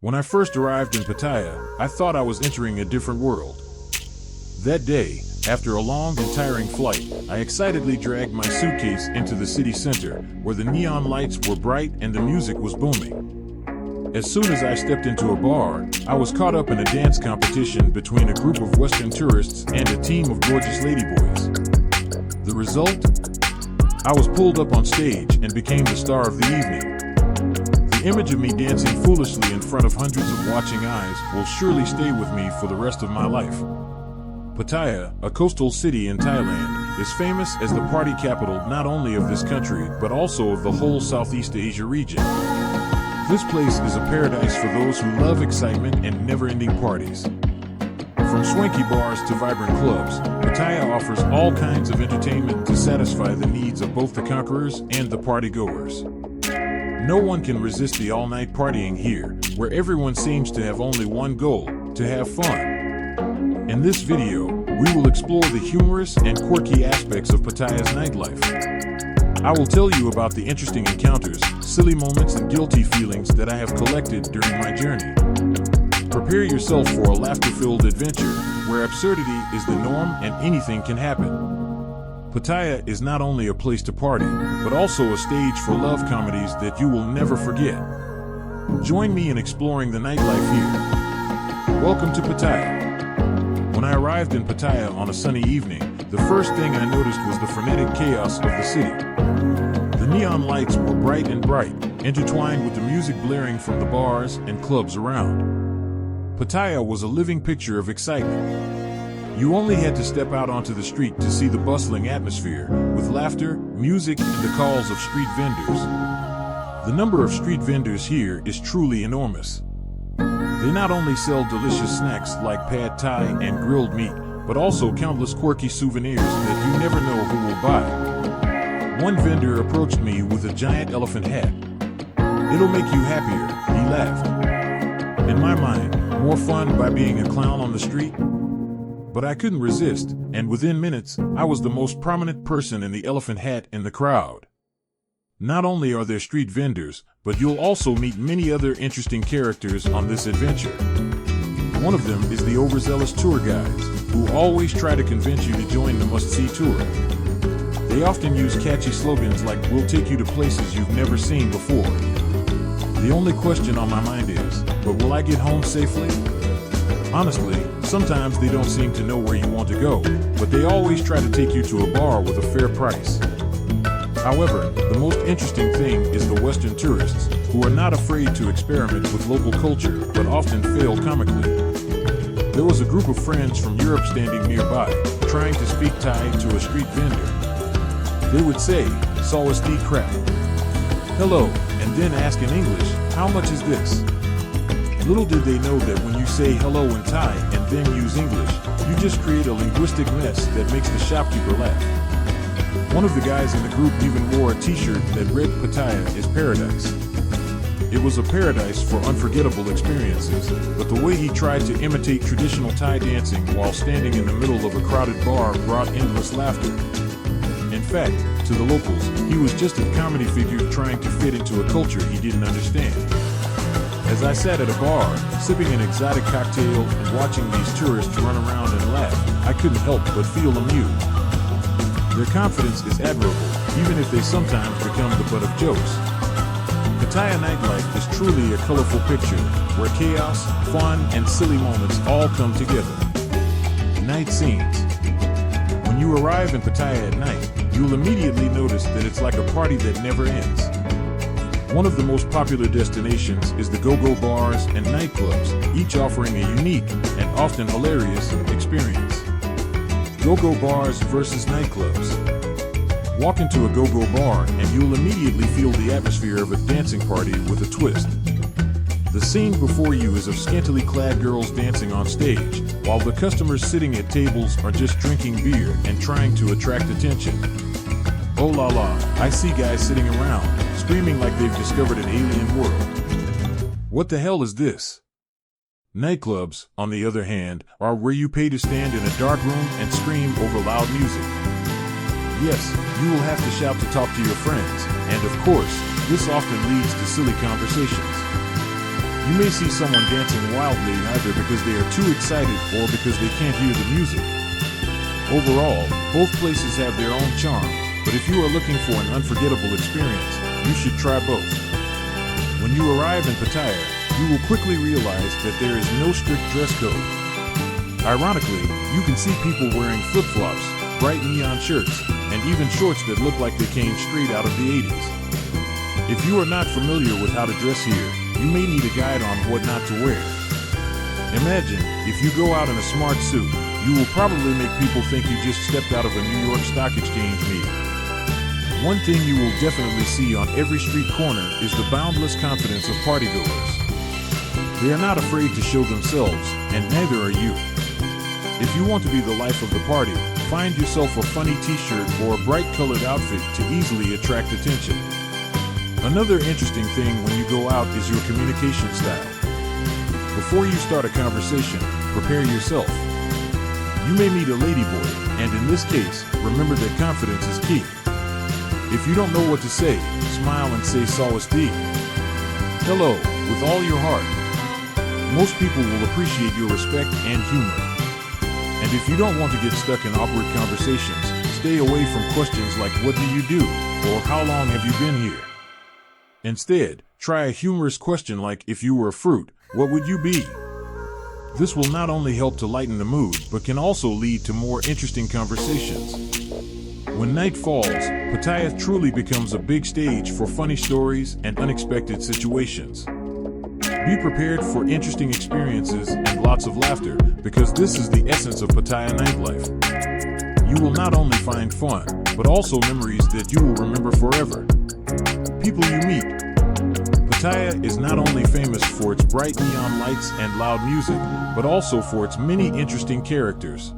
When I first arrived in Pattaya, I thought I was entering a different world. That day, after a long and tiring flight, I excitedly dragged my suitcase into the city center, where the neon lights were bright and the music was booming. As soon as I stepped into a bar, I was caught up in a dance competition between a group of Western tourists and a team of gorgeous ladyboys. The result? I was pulled up on stage and became the star of the evening. The image of me dancing foolishly in front of hundreds of watching eyes will surely stay with me for the rest of my life. Pattaya, a coastal city in Thailand, is famous as the party capital not only of this country but also of the whole Southeast Asia region. This place is a paradise for those who love excitement and never-ending parties. From swanky bars to vibrant clubs, Pattaya offers all kinds of entertainment to satisfy the needs of both the conquerors and the partygoers. No one can resist the all-night partying here, where everyone seems to have only one goal: to have fun. In this video, we will explore the humorous and quirky aspects of Pattaya's nightlife. I will tell you about the interesting encounters, silly moments, and guilty feelings that I have collected during my journey. Prepare yourself for a laughter-filled adventure, where absurdity is the norm and anything can happen. Pattaya is not only a place to party, but also a stage for love comedies that you will never forget. Join me in exploring the nightlife here. Welcome to Pattaya. When I arrived in Pattaya on a sunny evening, the first thing I noticed was the frenetic chaos of the city. The neon lights were bright, intertwined with the music blaring from the bars and clubs around. Pattaya was a living picture of excitement. You only had to step out onto the street to see the bustling atmosphere, with laughter, music, and the calls of street vendors. The number of street vendors here is truly enormous. They not only sell delicious snacks like pad thai and grilled meat, but also countless quirky souvenirs that you never know who will buy. One vendor approached me with a giant elephant hat. "It'll make you happier," he laughed. In my mind, more fun by being a clown on the street? But I couldn't resist, and within minutes, I was the most prominent person in the elephant hat in the crowd. Not only are there street vendors, but you'll also meet many other interesting characters on this adventure. One of them is the overzealous tour guides, who always try to convince you to join the must-see tour. They often use catchy slogans like "We'll take you to places you've never seen before." The only question on my mind is, but will I get home safely? Honestly, sometimes they don't seem to know where you want to go, but they always try to take you to a bar with a fair price. However, the most interesting thing is the Western tourists, who are not afraid to experiment with local culture, but often fail comically. There was a group of friends from Europe standing nearby, trying to speak Thai to a street vendor. They would say, "Sawasti crap," "hello," and then ask in English, "How much is this?" Little did they know that when you say hello in Thai and then use English, you just create a linguistic mess that makes the shopkeeper laugh. One of the guys in the group even wore a t-shirt that read "Pattaya is paradise." It was a paradise for unforgettable experiences, but the way he tried to imitate traditional Thai dancing while standing in the middle of a crowded bar brought endless laughter. In fact, to the locals, he was just a comedy figure trying to fit into a culture he didn't understand. As I sat at a bar, sipping an exotic cocktail and watching these tourists run around and laugh, I couldn't help but feel amused. Their confidence is admirable, even if they sometimes become the butt of jokes. Pattaya nightlife is truly a colorful picture, where chaos, fun, and silly moments all come together. Night scenes. When you arrive in Pattaya at night, you'll immediately notice that it's like a party that never ends. One of the most popular destinations is the go-go bars and nightclubs, each offering a unique and often hilarious experience. Go-go bars versus nightclubs. Walk into a go-go bar and you'll immediately feel the atmosphere of a dancing party with a twist. The scene before you is of scantily clad girls dancing on stage, while the customers sitting at tables are just drinking beer and trying to attract attention. Oh la la, I see guys sitting around, screaming like they've discovered an alien world. What the hell is this? Nightclubs, on the other hand, are where you pay to stand in a dark room and scream over loud music. Yes, you will have to shout to talk to your friends, and of course, this often leads to silly conversations. You may see someone dancing wildly either because they are too excited or because they can't hear the music. Overall, both places have their own charm, but if you are looking for an unforgettable experience, you should try both. When you arrive in Pattaya, you will quickly realize that there is no strict dress code. Ironically, you can see people wearing flip-flops, bright neon shirts, and even shorts that look like they came straight out of the 80s. If you are not familiar with how to dress here, you may need a guide on what not to wear. Imagine, if you go out in a smart suit, you will probably make people think you just stepped out of a New York Stock Exchange meeting. One thing you will definitely see on every street corner is the boundless confidence of partygoers. They are not afraid to show themselves, and neither are you. If you want to be the life of the party, find yourself a funny t-shirt or a bright-colored outfit to easily attract attention. Another interesting thing when you go out is your communication style. Before you start a conversation, prepare yourself. You may meet a ladyboy, and in this case, remember that confidence is key. If you don't know what to say, smile and say "Sawasdee." Hello, with all your heart. Most people will appreciate your respect and humor. And if you don't want to get stuck in awkward conversations, stay away from questions like "What do you do?" or "How long have you been here?" Instead, try a humorous question like "If you were a fruit, what would you be?" This will not only help to lighten the mood, but can also lead to more interesting conversations. When night falls, Pattaya truly becomes a big stage for funny stories and unexpected situations. Be prepared for interesting experiences and lots of laughter, because this is the essence of Pattaya nightlife. You will not only find fun, but also memories that you will remember forever. People you meet. Pattaya is not only famous for its bright neon lights and loud music, but also for its many interesting characters.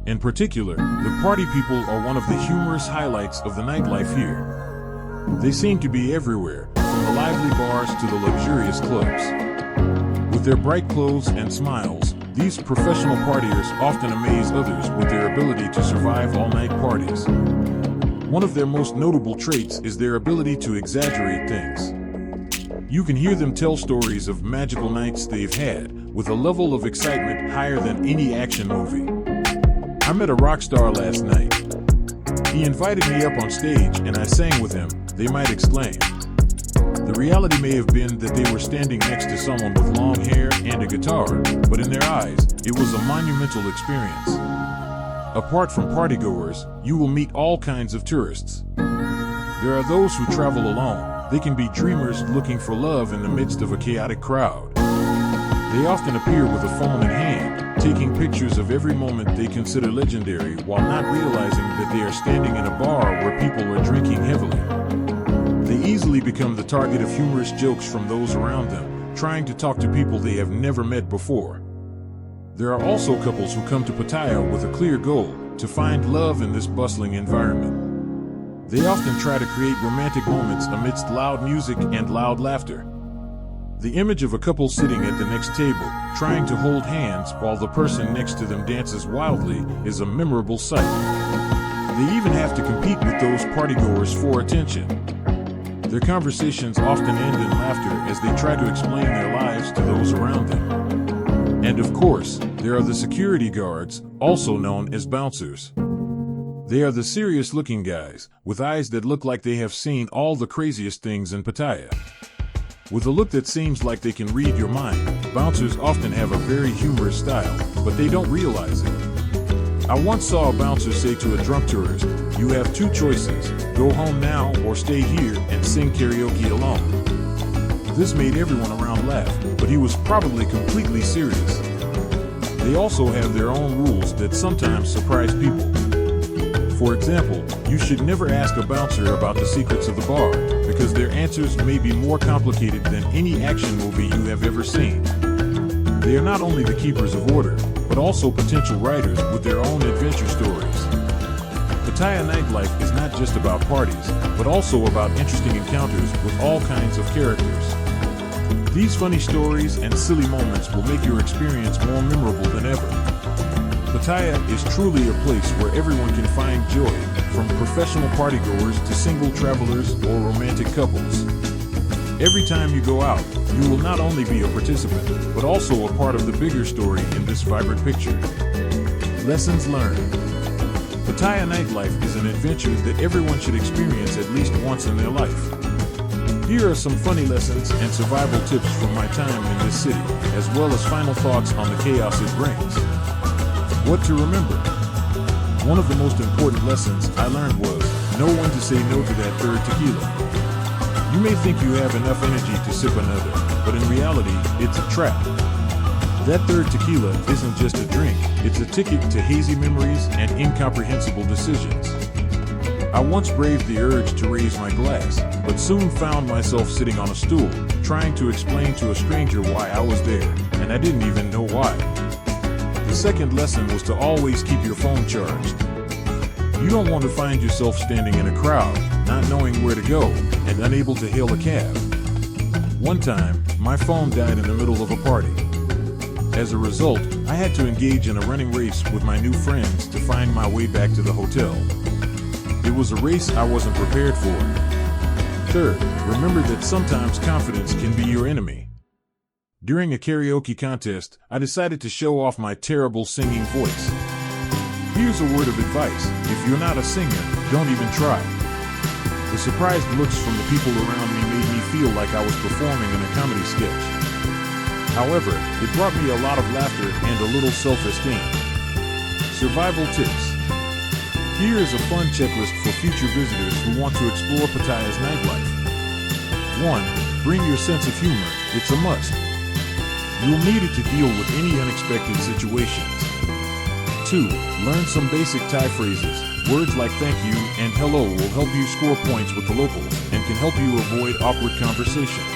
In particular, the party people are one of the humorous highlights of the nightlife here. They seem to be everywhere, from the lively bars to the luxurious clubs. With their bright clothes and smiles, these professional partiers often amaze others with their ability to survive all-night parties. One of their most notable traits is their ability to exaggerate things. You can hear them tell stories of magical nights they've had, with a level of excitement higher than any action movie. I met a rock star last night. He invited me up on stage and I sang with him, they might exclaim. The reality may have been that they were standing next to someone with long hair and a guitar, but in their eyes, it was a monumental experience. Apart from partygoers, you will meet all kinds of tourists. There are those who travel alone. They can be dreamers looking for love in the midst of a chaotic crowd. They often appear with a phone in hand, taking pictures of every moment they consider legendary while not realizing that they are standing in a bar where people are drinking heavily. They easily become the target of humorous jokes from those around them, trying to talk to people they have never met before. There are also couples who come to Pattaya with a clear goal, to find love in this bustling environment. They often try to create romantic moments amidst loud music and loud laughter. The image of a couple sitting at the next table, trying to hold hands while the person next to them dances wildly, is a memorable sight. They even have to compete with those partygoers for attention. Their conversations often end in laughter as they try to explain their lives to those around them. And of course, there are the security guards, also known as bouncers. They are the serious-looking guys, with eyes that look like they have seen all the craziest things in Pattaya. With a look that seems like they can read your mind, bouncers often have a very humorous style, but they don't realize it. I once saw a bouncer say to a drunk tourist, "You have two choices, go home now or stay here and sing karaoke alone." This made everyone around laugh, but he was probably completely serious. They also have their own rules that sometimes surprise people. For example, you should never ask a bouncer about the secrets of the bar, because their answers may be more complicated than any action movie you have ever seen. They are not only the keepers of order, but also potential writers with their own adventure stories. Pattaya nightlife is not just about parties, but also about interesting encounters with all kinds of characters. These funny stories and silly moments will make your experience more memorable than ever. Pattaya is truly a place where everyone can find joy, from professional partygoers to single travelers or romantic couples. Every time you go out, you will not only be a participant, but also a part of the bigger story in this vibrant picture. Lessons learned. Pattaya Nightlife is an adventure that everyone should experience at least once in their life. Here are some funny lessons and survival tips from my time in this city, as well as final thoughts on the chaos it brings. What to remember. One of the most important lessons I learned was know when to say no to that third tequila. You may think you have enough energy to sip another, but in reality, it's a trap. That third tequila isn't just a drink, it's a ticket to hazy memories and incomprehensible decisions. I once braved the urge to raise my glass, but soon found myself sitting on a stool, trying to explain to a stranger why I was there, and I didn't even know why. The second lesson was to always keep your phone charged. You don't want to find yourself standing in a crowd, not knowing where to go, and unable to hail a cab. One time, my phone died in the middle of a party. As a result, I had to engage in a running race with my new friends to find my way back to the hotel. It was a race I wasn't prepared for. Third, remember that sometimes confidence can be your enemy. During a karaoke contest, I decided to show off my terrible singing voice. Here's a word of advice: if you're not a singer, don't even try. The surprised looks from the people around me made me feel like I was performing in a comedy sketch. However, it brought me a lot of laughter and a little self-esteem. Survival tips. Here is a fun checklist for future visitors who want to explore Pattaya's nightlife. 1. Bring your sense of humor. It's a must. You'll need it to deal with any unexpected situations. 2. Learn some basic Thai phrases. Words like thank you and hello will help you score points with the locals and can help you avoid awkward conversations.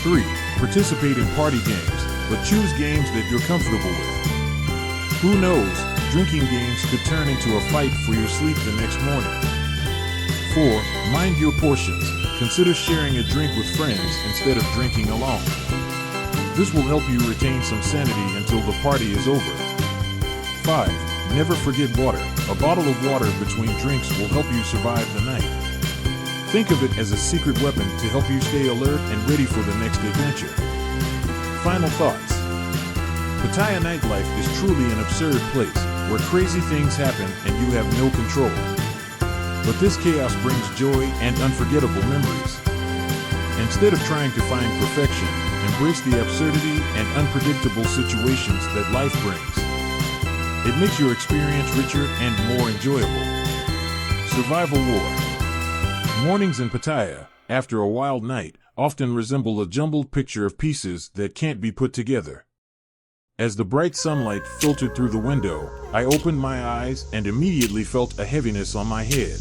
3. Participate in party games, but choose games that you're comfortable with. Who knows, drinking games could turn into a fight for your sleep the next morning. 4. Mind your portions. Consider sharing a drink with friends instead of drinking alone. This will help you retain some sanity until the party is over. 5. Never forget water. A bottle of water between drinks will help you survive the night. Think of it as a secret weapon to help you stay alert and ready for the next adventure. Final thoughts. Pattaya Nightlife is truly an absurd place, where crazy things happen and you have no control. But this chaos brings joy and unforgettable memories. Instead of trying to find perfection, embrace the absurdity and unpredictable situations that life brings. It makes your experience richer and more enjoyable. Survival war. Mornings in Pattaya, after a wild night, often resemble a jumbled picture of pieces that can't be put together. As the bright sunlight filtered through the window, I opened my eyes and immediately felt a heaviness on my head.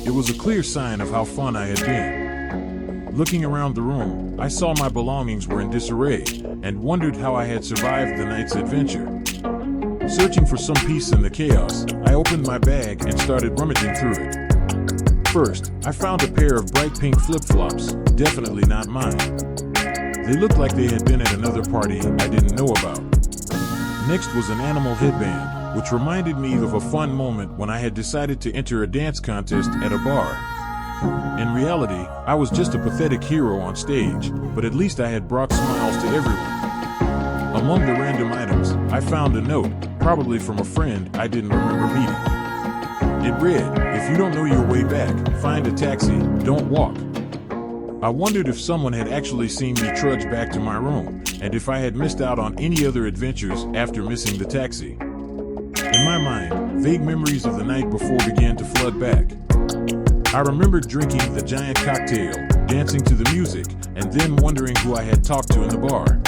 It was a clear sign of how fun I had been. Looking around the room, I saw my belongings were in disarray and wondered how I had survived the night's adventure. Searching for some peace in the chaos, I opened my bag and started rummaging through it. First, I found a pair of bright pink flip-flops, definitely not mine. They looked like they had been at another party I didn't know about. Next was an animal headband, which reminded me of a fun moment when I had decided to enter a dance contest at a bar. In reality, I was just a pathetic hero on stage, but at least I had brought smiles to everyone. Among the random items, I found a note, probably from a friend I didn't remember meeting. It read, "If you don't know your way back, find a taxi, don't walk." I wondered if someone had actually seen me trudge back to my room, and if I had missed out on any other adventures after missing the taxi. In my mind, vague memories of the night before began to flood back. I remembered drinking the giant cocktail, dancing to the music, and then wondering who I had talked to in the bar.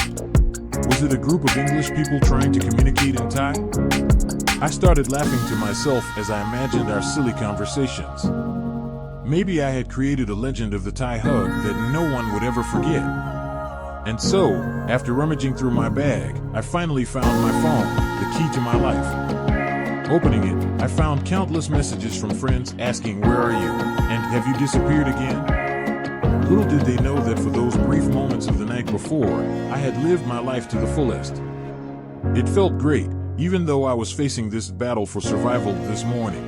Was it a group of English people trying to communicate in Thai? I started laughing to myself as I imagined our silly conversations. Maybe I had created a legend of the Thai hug that no one would ever forget. And so, after rummaging through my bag, I finally found my phone, the key to my life. Opening it, I found countless messages from friends asking, "Where are you?" and "Have you disappeared again?" Little did they know that for those brief moments of the night before, I had lived my life to the fullest. It felt great, even though I was facing this battle for survival this morning.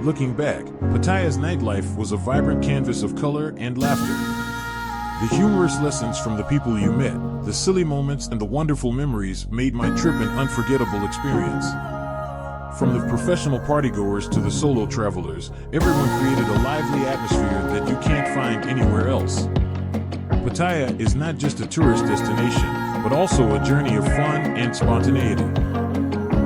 Looking back, Pattaya's nightlife was a vibrant canvas of color and laughter. The humorous lessons from the people you met, the silly moments and the wonderful memories made my trip an unforgettable experience. From the professional partygoers to the solo travelers, everyone created a lively atmosphere that you can't find anywhere else. Pattaya is not just a tourist destination, but also a journey of fun and spontaneity.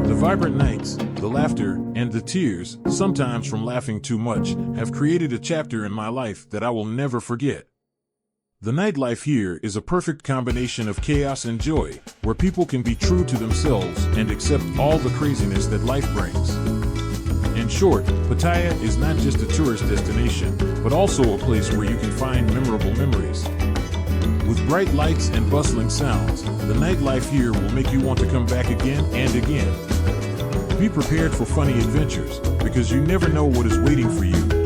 The vibrant nights, the laughter, and the tears, sometimes from laughing too much, have created a chapter in my life that I will never forget. The nightlife here is a perfect combination of chaos and joy, where people can be true to themselves and accept all the craziness that life brings. In short, Pattaya is not just a tourist destination, but also a place where you can find memorable memories. With bright lights and bustling sounds, the nightlife here will make you want to come back again and again. Be prepared for funny adventures, because you never know what is waiting for you